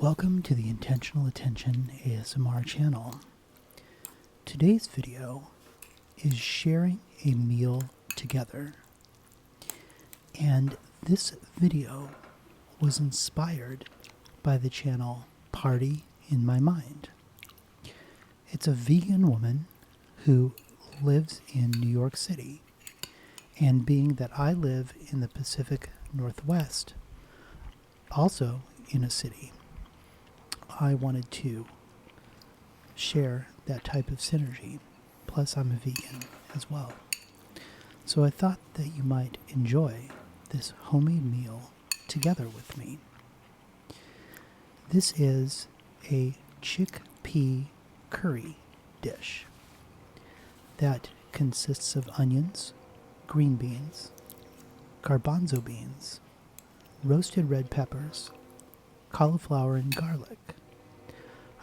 Welcome to the Intentional Attention ASMR channel. Today's video is sharing a meal together. And this video was inspired by the channel Party in My Mind. It's a vegan woman who lives in New York City. And being that I live in the Pacific Northwest, also in a city, I wanted to share that type of synergy. Plus, I'm a vegan as well. So I thought that you might enjoy this homemade meal together with me. This is a chickpea curry dish that consists of onions, green beans, garbanzo beans, roasted red peppers, cauliflower, and garlic.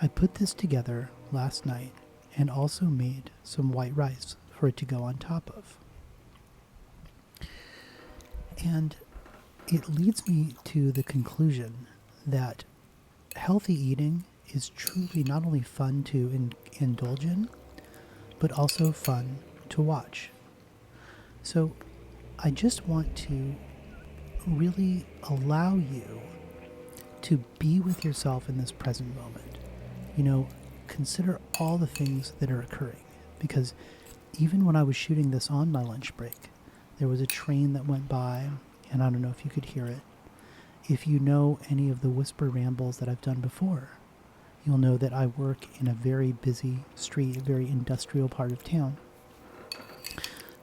I put this together last night and also made some white rice for it to go on top of. And it leads me to the conclusion that healthy eating is truly not only fun to indulge in, but also fun to watch. So I just want to really allow you to be with yourself in this present moment. You know, consider all the things that are occurring. Because even when I was shooting this on my lunch break, there was a train that went by, and I don't know if you could hear it. If you know any of the whisper rambles that I've done before, you'll know that I work in a very busy street, a very industrial part of town.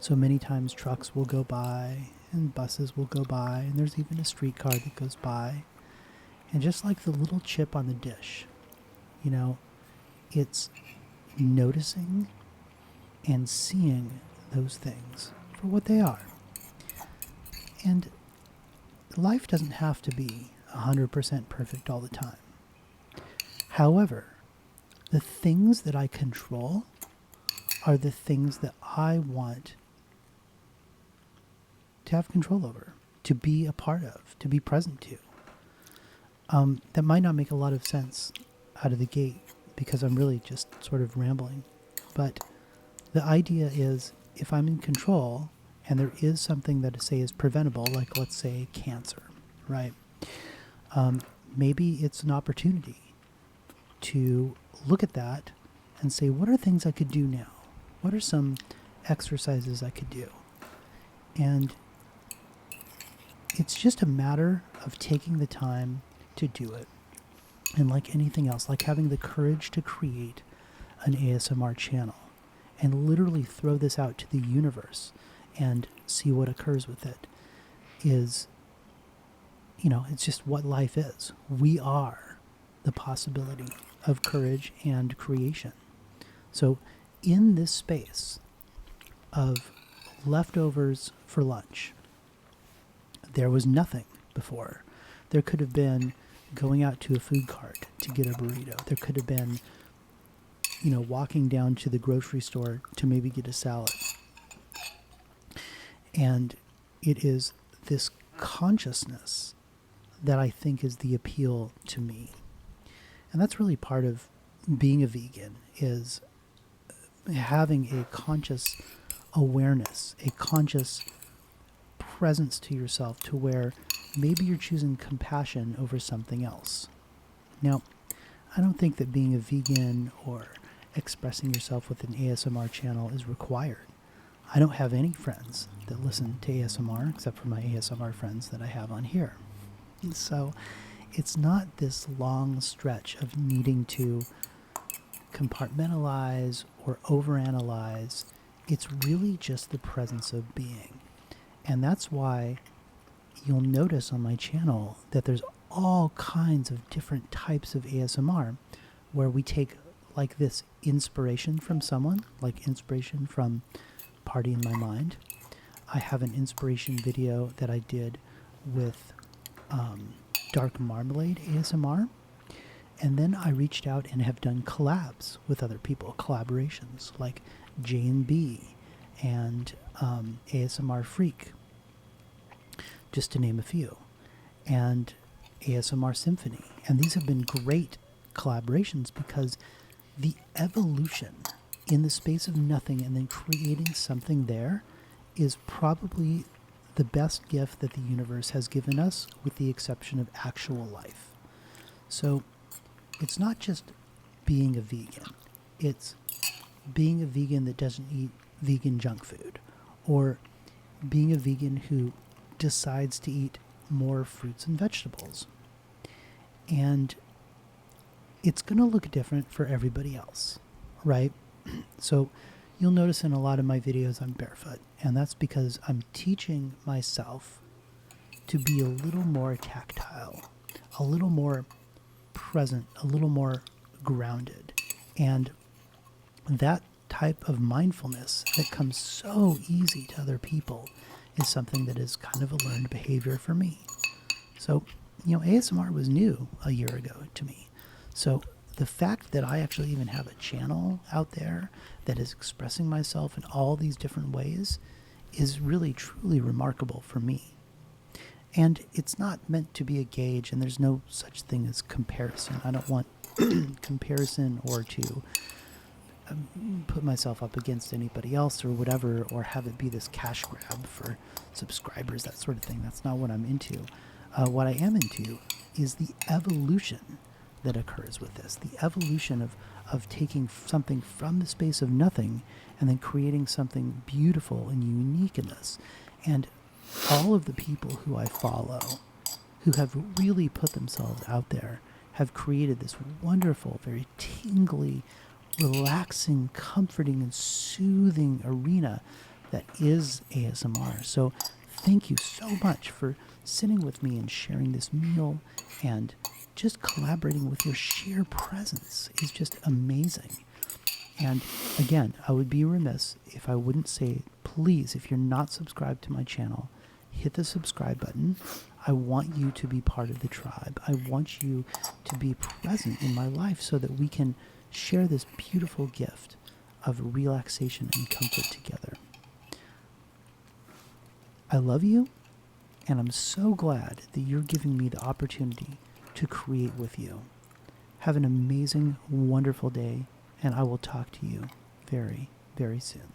So many times trucks will go by and buses will go by, and there's even a streetcar that goes by. And just like the little chip on the dish, you know, it's noticing and seeing those things for what they are. And life doesn't have to be 100% perfect all the time. However, the things that I control are the things that I want to have control over, to be a part of, to be present to. That might not make a lot of sense out of the gate because I'm really just sort of rambling. But the idea is if I'm in control and there is something that say is preventable, like let's say cancer, right? Maybe it's an opportunity to look at that and say, what are things I could do now? What are some exercises I could do? And it's just a matter of taking the time to do it. And like anything else, like having the courage to create an ASMR channel and literally throw this out to the universe and see what occurs with it is, you know, it's just what life is. We are the possibility of courage and creation. So in this space of leftovers for lunch, there was nothing before. There could have been going out to a food cart to get a burrito. There could have been, you know, walking down to the grocery store to maybe get a salad. And it is this consciousness that I think is the appeal to me. And that's really part of being a vegan, is having a conscious awareness, a conscious presence to yourself to where maybe you're choosing compassion over something else. Now, I don't think that being a vegan or expressing yourself with an ASMR channel is required. I don't have any friends that listen to ASMR except for my ASMR friends that I have on here. So it's not this long stretch of needing to compartmentalize or overanalyze. It's really just the presence of being. And that's why you'll notice on my channel that there's all kinds of different types of ASMR where we take like this inspiration from someone, like inspiration from Party in My Mind. I have an inspiration video that I did with Dark Marmalade ASMR. And then I reached out and have done collabs with other people, collaborations like J&B and ASMR Freak, just to name a few. And ASMR Symphony. And these have been great collaborations because the evolution in the space of nothing and then creating something there is probably the best gift that the universe has given us, with the exception of actual life. So it's not just being a vegan. It's being a vegan that doesn't eat vegan junk food, or being a vegan who decides to eat more fruits and vegetables. And it's going to look different for everybody else, right? So you'll notice in a lot of my videos I'm barefoot, and that's because I'm teaching myself to be a little more tactile, a little more present, a little more grounded. And that type of mindfulness that comes so easy to other people is something that is kind of a learned behavior for me. So, ASMR was new a year ago to me. So the fact that I actually even have a channel out there that is expressing myself in all these different ways is really, truly remarkable for me. And it's not meant to be a gauge, and there's no such thing as comparison. I don't want comparison or to put myself up against anybody else or whatever, or have it be this cash grab for subscribers, that sort of thing. That's not what I'm into. What I am into is the evolution that occurs with this, the evolution of taking something from the space of nothing and then creating something beautiful and unique in this. And all of the people who I follow, who have really put themselves out there, have created this wonderful, very tingly, relaxing, comforting, and soothing arena that is ASMR. So thank you so much for sitting with me and sharing this meal, and just collaborating with your sheer presence is just amazing. And again, I would be remiss if I wouldn't say, please, if you're not subscribed to my channel, hit the subscribe button. I want you to be part of the tribe. I want you to be present in my life so that we can share this beautiful gift of relaxation and comfort together. I love you, and I'm so glad that you're giving me the opportunity to create with you. Have an amazing, wonderful day, and I will talk to you very, very soon.